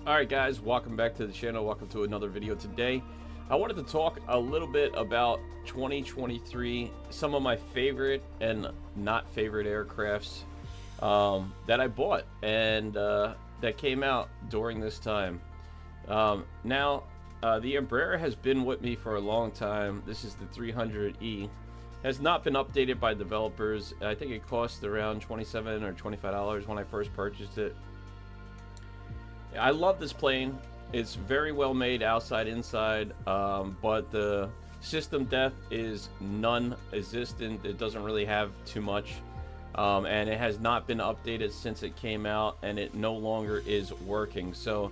Alright guys, welcome back to the channel. Welcome to another video today. I wanted to talk a little bit about 2023, some of my favorite and not favorite aircrafts that I bought and that came out during this time. Now, the Embraer has been with me for a long time. This is the 300E. Has not been updated by developers. I think it cost around $27 or $25 when I first purchased it. I love this plane. It's very well made outside, inside, but the system depth is non-existent. It doesn't really have too much, and it has not been updated since it came out, and it no longer is working. So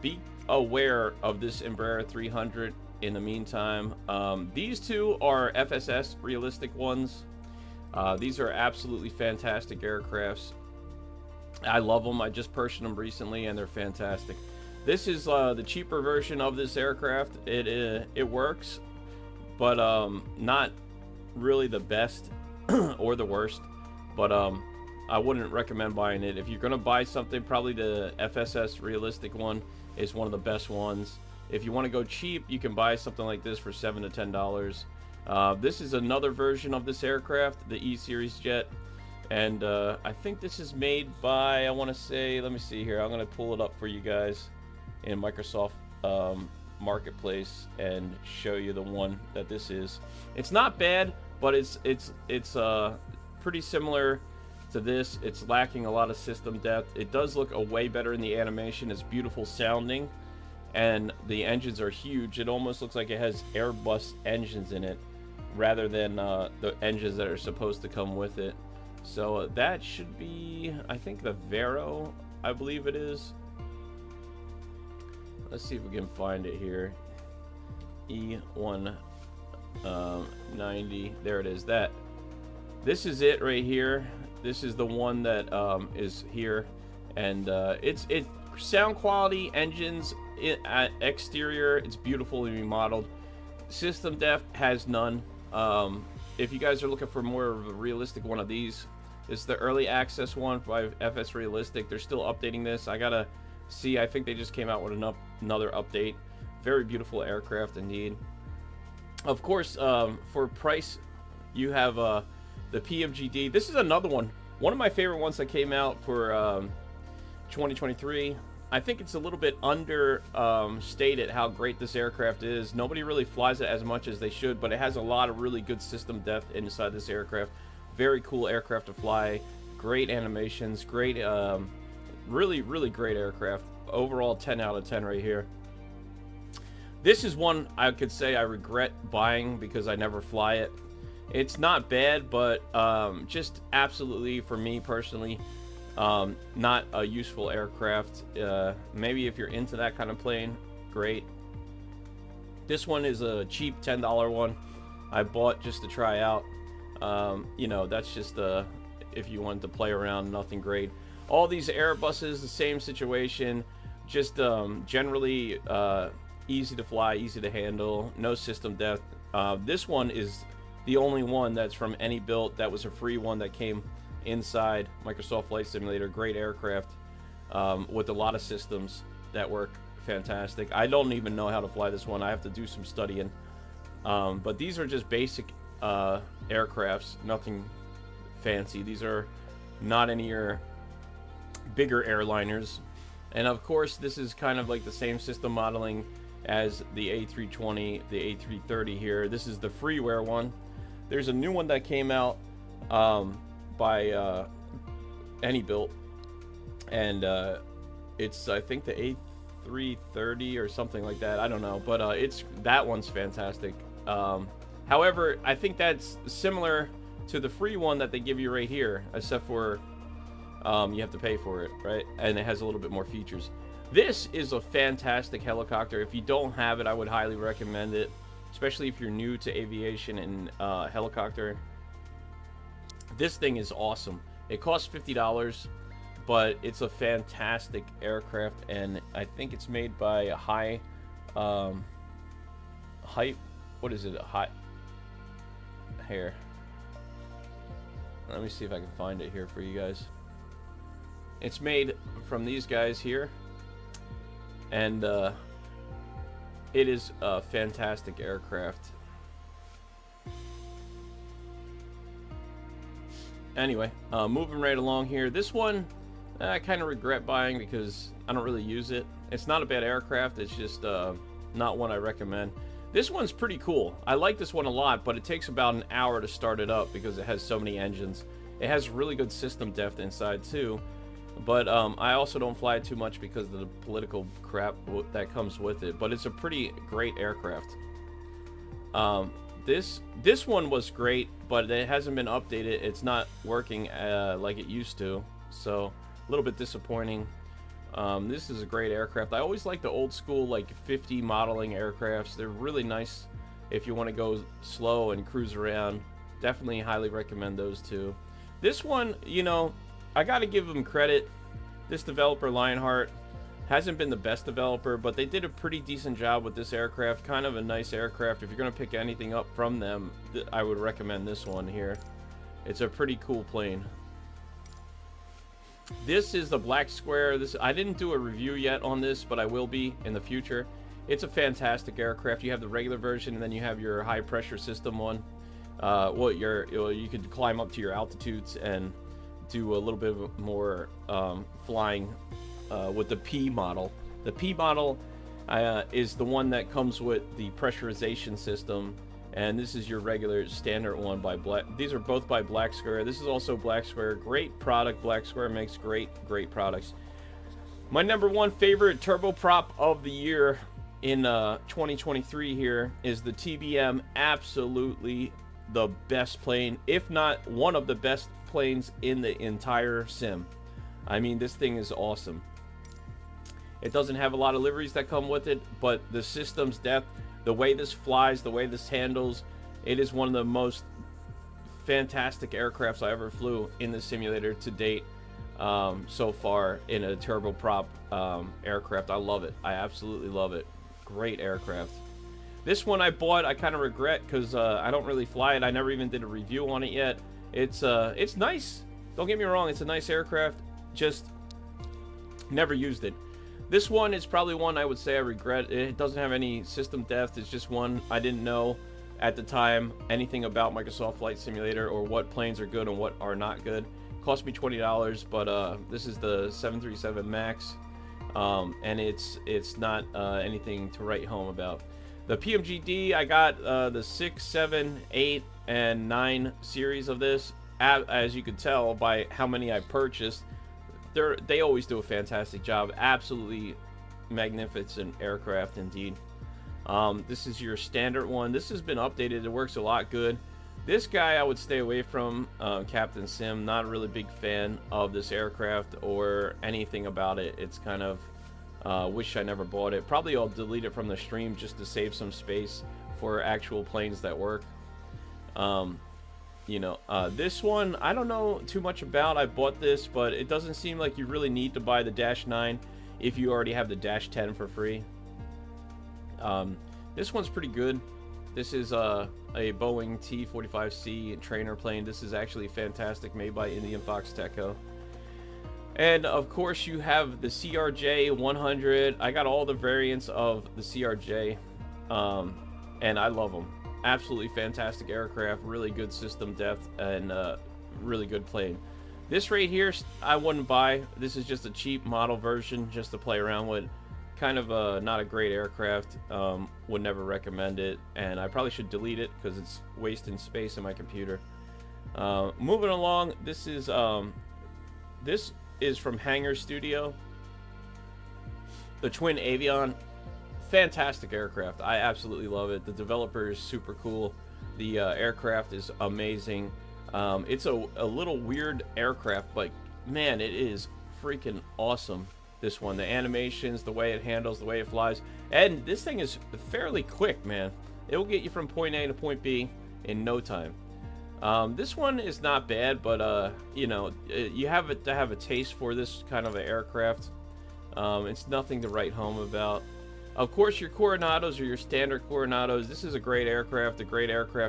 be aware of this Embraer 300 in the meantime. These two are FSS realistic ones. These are absolutely fantastic aircrafts. I love them. I just purchased them recently, and they're fantastic. This is the cheaper version of this aircraft. It works, but not really the best or the worst. But I wouldn't recommend buying it. If you're gonna buy something, probably the FSS realistic one is one of the best ones. If you want to go cheap, you can buy something like this for $7 to $10. This is another version of this aircraft, the E-Series jet. And I think this is made by, I want to say, let me see here. I'm going to pull it up for you guys in Microsoft Marketplace and show you the one that this is. It's not bad, but it's pretty similar to this. It's lacking a lot of system depth. It does look way better in the animation. It's beautiful sounding, and the engines are huge. It almost looks like it has Airbus engines in it rather than the engines that are supposed to come with it. So that should be, I think, the Vero, I believe it is. Let's see if we can find it here. E190, there it is. This is it right here. This is the one that is here, and it's sound quality, engines, exterior, it's beautifully remodeled. System depth has none. If you guys are looking for more of a realistic one of these, it's the early access one by FS Realistic. They're still updating this. I gotta see. I think they just came out with another update. Very beautiful aircraft indeed. Of course, for price, you have the PMGD. This is another one. One of my favorite ones that came out for 2023. I think it's a little bit understated how great this aircraft is. Nobody really flies it as much as they should, but it has a lot of really good system depth inside this aircraft. Very cool aircraft to fly. Great animations. Great, really, really great aircraft. Overall, 10 out of 10 right here. This is one I could say I regret buying because I never fly it. It's not bad, but just absolutely, for me personally, not a useful aircraft. Maybe if you're into that kind of plane, great. This one is a cheap $10 one I bought just to try out. You know, that's just if you wanted to play around, nothing great. All these Airbuses, the same situation, just generally easy to fly, easy to handle, no system depth. This one is the only one that's from any built that was a free one that came inside Microsoft Flight Simulator. Great aircraft with a lot of systems that work fantastic. I don't even know how to fly this one. I have to do some studying, but these are just basic aircrafts, nothing fancy. These are not any of your bigger airliners. And of course, this is kind of like the same system modeling as the A320, the A330 here. This is the freeware one. There's a new one that came out by AnyBuilt, and it's, I think, the A330 or something like that. I don't know, but that one's fantastic. However, I think that's similar to the free one that they give you right here, except for you have to pay for it, right? And it has a little bit more features. This is a fantastic helicopter. If you don't have it, I would highly recommend it, especially if you're new to aviation and helicopter. This thing is awesome. It costs $50, but it's a fantastic aircraft, and I think it's made by a high, what is it? A high here. Let me see if I can find it here for you guys. It's made from these guys here. and it is a fantastic aircraft. Anyway, moving right along here. This one, I kind of regret buying because I don't really use it. It's not a bad aircraft. It's just not one I recommend. This one's pretty cool. I like this one a lot, but it takes about an hour to start it up because it has so many engines. It has really good system depth inside too, but I also don't fly it too much because of the political crap that comes with it. But it's a pretty great aircraft. This one was great, but it hasn't been updated. It's not working like it used to, so a little bit disappointing. This is a great aircraft. I always like the old school like 50 modeling aircrafts. They're really nice if you want to go slow and cruise around. Definitely highly recommend those two. This one, you know, I got to give them credit. This developer, Lionheart, hasn't been the best developer, but they did a pretty decent job with this aircraft. Kind of a nice aircraft. If you're going to pick anything up from them, I would recommend this one here. It's a pretty cool plane. This is the Black Square. I didn't do a review yet on this, but I will be in the future. It's a fantastic aircraft. You have the regular version, and then you have your high pressure system one. You could climb up to your altitudes and do a little bit more flying with the P model. The P model is the one that comes with the pressurization system, and this is your regular standard one by Black. These are both by Black Square. This is also Black Square. Great product. Black Square makes great products. My number one favorite turboprop of the year in 2023 here is the TBM. Absolutely the best plane, if not one of the best planes in the entire sim. I mean, this thing is awesome. It doesn't have a lot of liveries that come with it, but the system's depth, the way this flies, the way this handles, it is one of the most fantastic aircrafts I ever flew in the simulator to date so far in a turboprop aircraft. I love it. I absolutely love it. Great aircraft. This one I bought, I kind of regret because I don't really fly it. I never even did a review on it yet. It's nice. Don't get me wrong. It's a nice aircraft. Just never used it. This one is probably one I would say I regret. It doesn't have any system depth. It's just one I didn't know at the time anything about Microsoft Flight Simulator or what planes are good and what are not good. Cost me $20, but this is the 737 MAX, and it's not anything to write home about. The PMGD, I got the 6, 7, 8, and 9 series of this. As you can tell by how many I purchased, they always do a fantastic job. Absolutely magnificent aircraft indeed. This is your standard one. This has been updated. It works a lot good. This guy I would stay away from, Captain Sim. Not a really big fan of this aircraft or anything about it. It's kind of wish I never bought it. Probably I'll delete it from the stream just to save some space for actual planes that work. This one I don't know too much about. I bought this, but it doesn't seem like you really need to buy the Dash 9 if you already have the Dash 10 for free. This one's pretty good. This is a Boeing T-45C trainer plane. This is actually fantastic, made by Indian Fox Teco. And of course you have the CRJ 100. I got all the variants of the CRJ, and I love them. Absolutely fantastic aircraft, really good system depth, and really good plane. This right here I wouldn't buy. This is just a cheap model version just to play around with. Kind of not a great aircraft. Would never recommend it, and I probably should delete it because it's wasting space in my computer. Moving along, this is from Hangar Studio. The Twin Avion. Fantastic aircraft. I absolutely love it. The developer is super cool. The aircraft is amazing. It's a little weird aircraft, but man, it is freaking awesome. This one, the animations, the way it handles, the way it flies, and this thing is fairly quick, man. It will get you from point A to point B in no time. This one is not bad, but you have to have a taste for this kind of an aircraft. It's nothing to write home about. Of course, your Coronados are your standard Coronados. This is a great aircraft,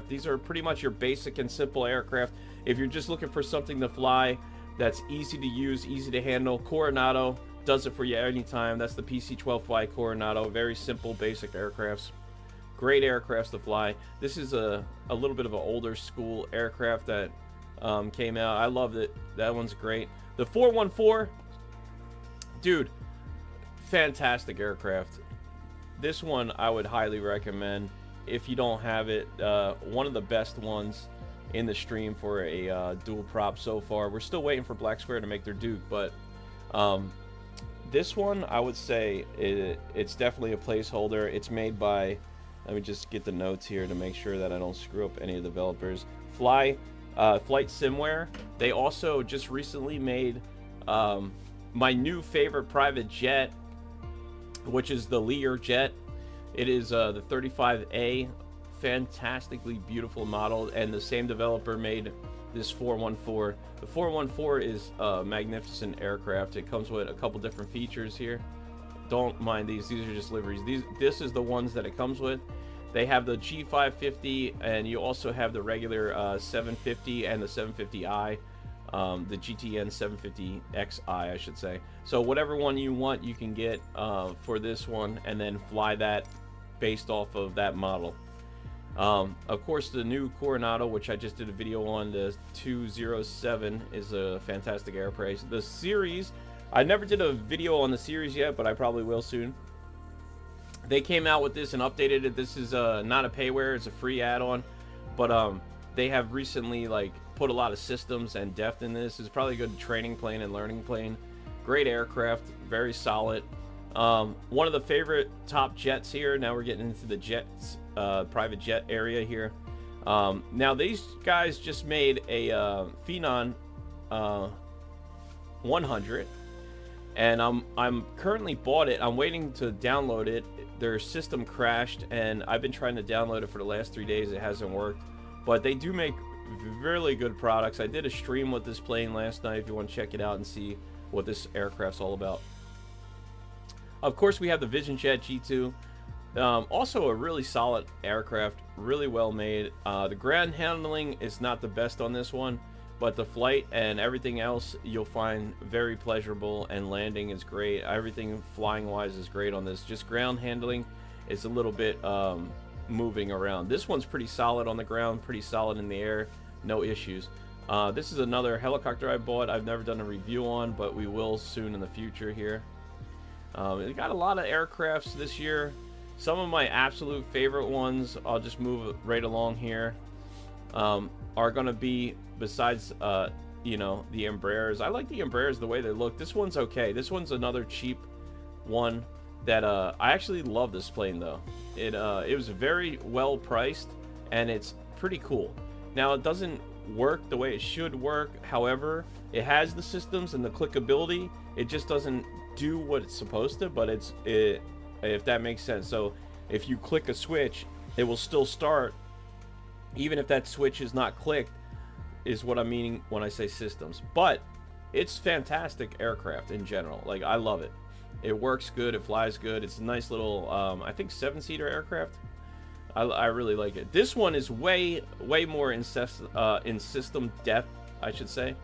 These are pretty much your basic and simple aircraft. If you're just looking for something to fly that's easy to use, easy to handle, Coronado does it for you anytime. That's the PC-12 Fly Coronado. Very simple, basic aircrafts. Great aircrafts to fly. This is a little bit of an older school aircraft that came out. I loved it. That one's great. The 414, dude, fantastic aircraft. This one I would highly recommend if you don't have it. One of the best ones in the stream for a dual prop so far. We're still waiting for Black Square to make their Duke, but this one I would say it's definitely a placeholder. It's made by, let me just get the notes here to make sure that I don't screw up any of the developers. Flight Simware. They also just recently made my new favorite private jet, which is the Lear jet. It is the 35A, fantastically beautiful model, and the same developer made this 414. The 414 is a magnificent aircraft. It comes with a couple different features here. Don't mind these are just liveries. This is the ones that it comes with. They have the G550, and you also have the regular 750 and the 750i, the GTN 750xi, I should say. So whatever one you want, you can get for this one, and then fly that based off of that model. Of course, the new Coronado, which I just did a video on, the 207, is a fantastic aircraft. The series, I never did a video on the series yet, but I probably will soon. They came out with this and updated it. This is not a payware, it's a free add-on, but they have recently like put a lot of systems and depth in this. It's probably a good training plane and learning plane. Great aircraft, very solid. One of the favorite top jets here. Now we're getting into the jets, private jet area here. Now these guys just made a Phenon 100, and I'm currently bought it. I'm waiting to download it. Their system crashed, and I've been trying to download it for the last 3 days. It hasn't worked, but they do make really good products. I did a stream with this plane last night if you want to check it out and see what this aircraft's all about. Of course, we have the Vision Jet G2, also a really solid aircraft, really well made. The ground handling is not the best on this one, but the flight and everything else you'll find very pleasurable, and landing is great. Everything flying wise is great on this. Just ground handling is a little bit moving around. This one's pretty solid on the ground, pretty solid in the air, no issues. This is another helicopter I bought. I've never done a review on, but we will soon in the future here. It got a lot of aircrafts this year. Some of my absolute favorite ones, I'll just move right along here, are going to be, besides you know, the Embraers. I like the Embraers the way they look. This one's okay. This one's another cheap one that I actually love this plane though. It was very well priced, and it's pretty cool. Now it doesn't work the way it should work. However, it has the systems and the clickability. It just doesn't do what it's supposed to, but if that makes sense. So if you click a switch, it will still start even if that switch is not clicked, is what I'm meaning when I say systems. But it's fantastic aircraft in general. Like, I love it. It works good, it flies good. It's a nice little I think 7-seater aircraft. I really like it. This one is way more in system depth, I should say.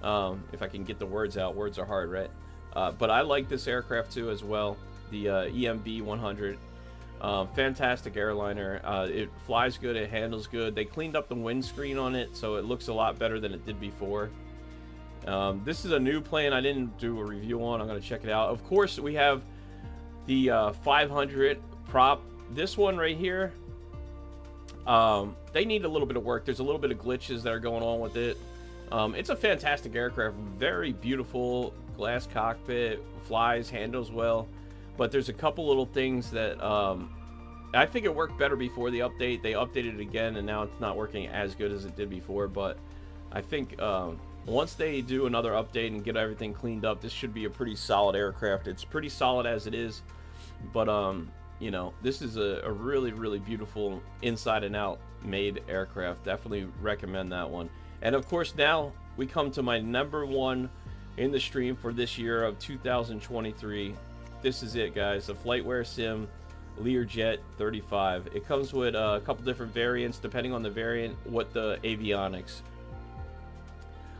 If I can get the words out. Words are hard, right? But I like this aircraft too as well. The EMB 100. Fantastic airliner. It flies good, it handles good. They cleaned up the windscreen on it, so it looks a lot better than it did before. This is a new plane I didn't do a review on. I'm going to check it out. Of course, we have the 500 prop. This one right here, they need a little bit of work. There's a little bit of glitches that are going on with it. It's a fantastic aircraft, very beautiful glass cockpit, flies, handles well, but there's a couple little things that I think it worked better before the update. They updated it again, and now it's not working as good as it did before, but I think once they do another update and get everything cleaned up, this should be a pretty solid aircraft. It's pretty solid as it is, but you know, this is a really beautiful inside and out made aircraft. Definitely recommend that one. And of course, now we come to my #1 in the stream for this year of 2023. This is it, guys. The Flightware Sim Learjet 35. It comes with a couple different variants depending on the variant, what the avionics.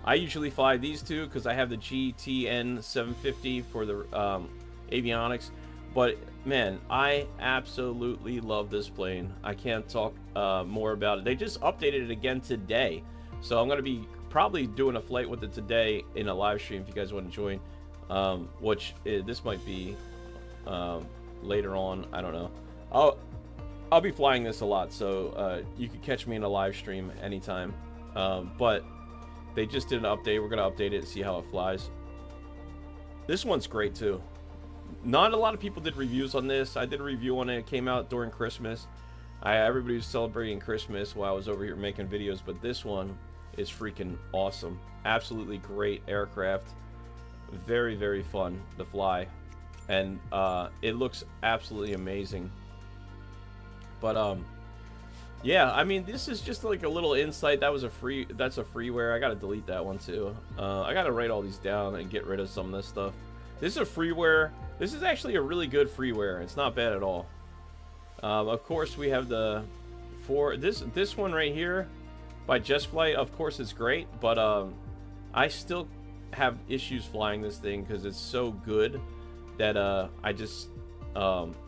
I usually fly these two because I have the GTN 750 for the avionics. But man, I absolutely love this plane. I can't talk more about it. They just updated it again today, so I'm gonna be probably doing a flight with it today in a live stream if you guys want to join. This might be later on. I don't know. I'll be flying this a lot, so you can catch me in a live stream anytime. But they just did an update. We're gonna update it and see how it flies. This one's great too. Not a lot of people did reviews on this. I did a review on it. It came out during Christmas. Everybody was celebrating Christmas while I was over here making videos, but this one is freaking awesome. Absolutely great aircraft. Very, very fun to fly. And it looks absolutely amazing. But yeah, I mean, this is just like a little insight. That's a freeware. I gotta delete that one too. I gotta write all these down and get rid of some of this stuff. This is a freeware. This is actually a really good freeware. It's not bad at all. Of course, we have this one right here by Just Flight. Of course, it's great, but I still have issues flying this thing because it's so good that I just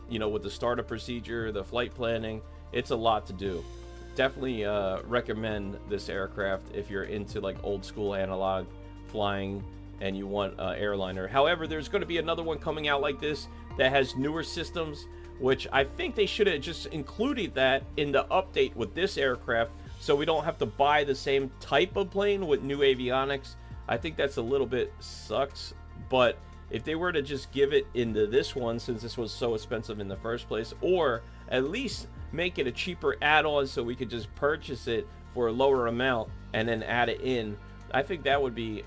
you know, with the startup procedure, the flight planning, it's a lot to do. Definitely recommend this aircraft if you're into like old school analog flying and you want an airliner. However, there's going to be another one coming out like this that has newer systems, which I think they should have just included that in the update with this aircraft, so we don't have to buy the same type of plane with new avionics. I think that's a little bit sucks, but if they were to just give it into this one, since this was so expensive in the first place, or at least make it a cheaper add-on so we could just purchase it for a lower amount and then add it in, I think that would be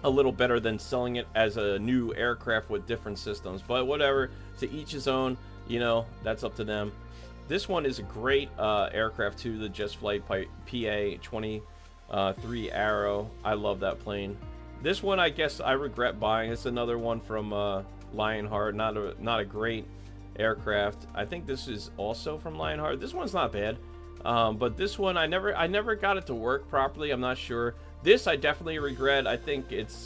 a little better than selling it as a new aircraft with different systems. But whatever, to each his own, you know, that's up to them. This one is a great aircraft too, the Just Flight PA-23 Arrow. I love that plane. This one, I guess I regret buying. It's another one from Lionheart. Not a great aircraft. I think this is also from Lionheart. This one's not bad, but this one I never got it to work properly. I'm not sure. This I definitely regret. I think it's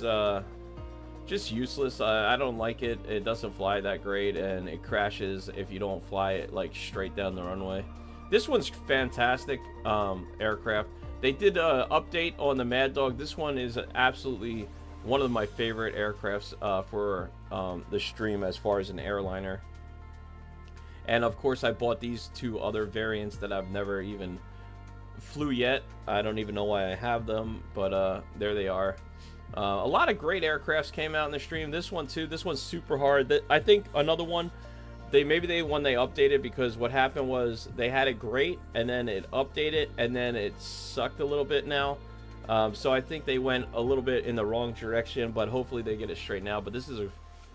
just useless. I don't like it. It doesn't fly that great, and it crashes if you don't fly it like straight down the runway. This one's fantastic aircraft. They did an update on the Mad Dog. This one is absolutely one of my favorite aircrafts for the stream as far as an airliner. And of course, I bought these two other variants that I've never even flew yet. I don't even know why I have them, but there they are. A lot of great aircrafts came out in the stream. This one too. This one's super hard. I think another one. Maybe they updated, because what happened was they had it great and then it updated and then it sucked a little bit now. So I think they went a little bit in the wrong direction, but hopefully they get it straight now. But this is a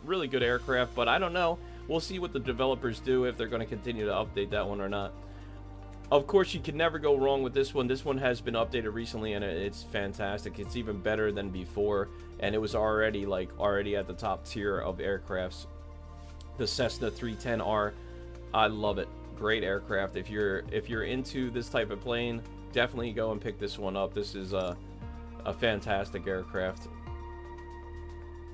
really good aircraft, but I don't know. We'll see what the developers do, if they're going to continue to update that one or not. Of course, you can never go wrong with this one. This one has been updated recently and it's fantastic. It's even better than before, and it was already at the top tier of aircrafts. The Cessna 310R, I love it. Great aircraft. If you're into this type of plane, definitely go and pick this one up. This is a fantastic aircraft.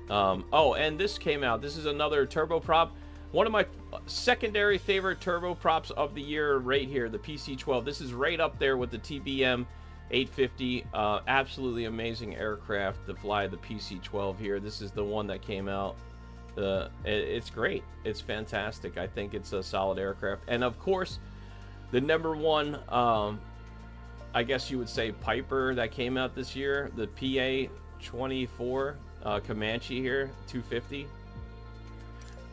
Oh, and this came out. This is another turboprop. One of my secondary favorite turboprops of the year right here, the PC-12. This is right up there with the TBM 850. Absolutely amazing aircraft to fly the PC-12 here. This is the one that came out. It's great. It's fantastic. I think it's a solid aircraft. And of course, the number one, I guess you would say, Piper that came out this year, the PA-24 Comanche here, 250.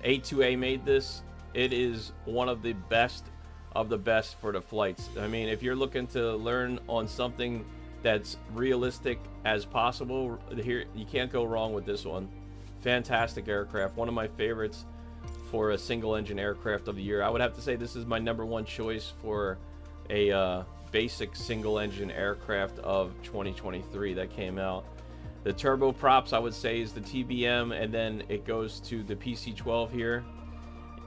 A2A made this. It is one of the best for the flights. I mean, if you're looking to learn on something that's realistic as possible, here you can't go wrong with this one. Fantastic aircraft, one of my favorites for a single engine aircraft of the year. I would have to say this is my number one choice for a basic single engine aircraft of 2023 that came out. The turboprops, I would say, is the TBM, and then it goes to the PC-12 here.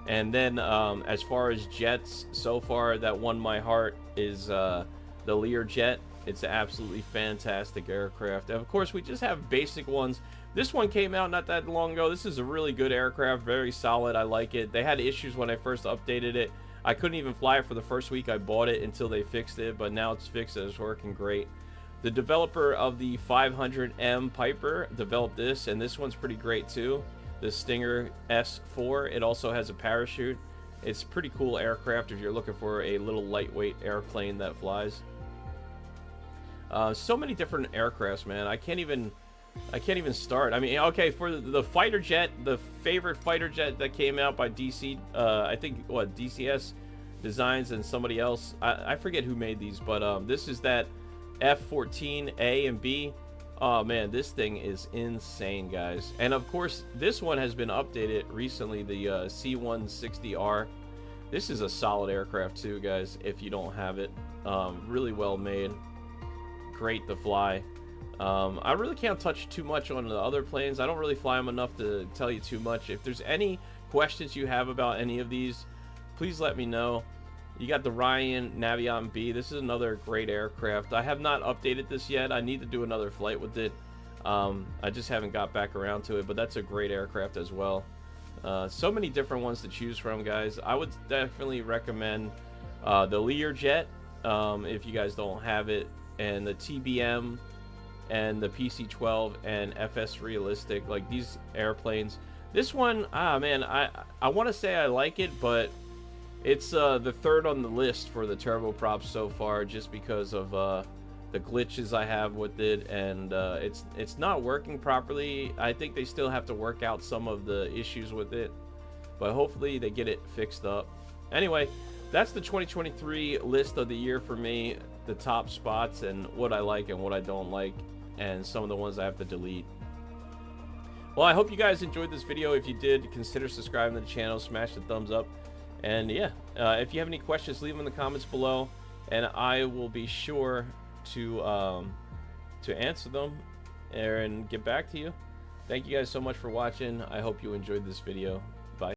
And then as far as jets, so far that won my heart is the Learjet. It's an absolutely fantastic aircraft. And of course, we just have basic ones. This one came out not that long ago. This is a really good aircraft, very solid. I like it. They had issues when I first updated it. I couldn't even fly it for the first week I bought it until they fixed it, but now it's fixed and it's working great. The developer of the 500M Piper developed this, and this one's pretty great too. The Stinger S4. It also has a parachute. It's a pretty cool aircraft if you're looking for a little lightweight airplane that flies. So many different aircrafts, man. I can't even start. I mean, okay, for the fighter jet, the favorite fighter jet that came out by DC, I think what, DCS Designs and somebody else. I forget who made these, but this is that F-14A and B. Oh man, this thing is insane, guys. And of course, this one has been updated recently, the C-160R. This is a solid aircraft too, guys, if you don't have it. Really well made. Great to fly. I really can't touch too much on the other planes. I don't really fly them enough to tell you too much. If there's any questions you have about any of these, please let me know. You got the Ryan Navion B. This is another great aircraft. I have not updated this yet. I need to do another flight with it. I just haven't got back around to it, but that's a great aircraft as well. So many different ones to choose from, guys. I would definitely recommend the Learjet if you guys don't have it, and the TBM and the PC-12 and FS Realistic, like these airplanes. This one, man, I want to say I like it, but it's the third on the list for the turboprops so far, just because of the glitches I have with it, and it's not working properly. I think they still have to work out some of the issues with it, but hopefully they get it fixed up. Anyway, that's the 2023 list of the year for me, the top spots and what I like and what I don't like, and some of the ones I have to delete. Well, I hope you guys enjoyed this video. If you did, consider subscribing to the channel, smash the thumbs up, and yeah, if you have any questions, leave them in the comments below, and I will be sure to answer them and get back to you. Thank you guys so much for watching. I hope you enjoyed this video.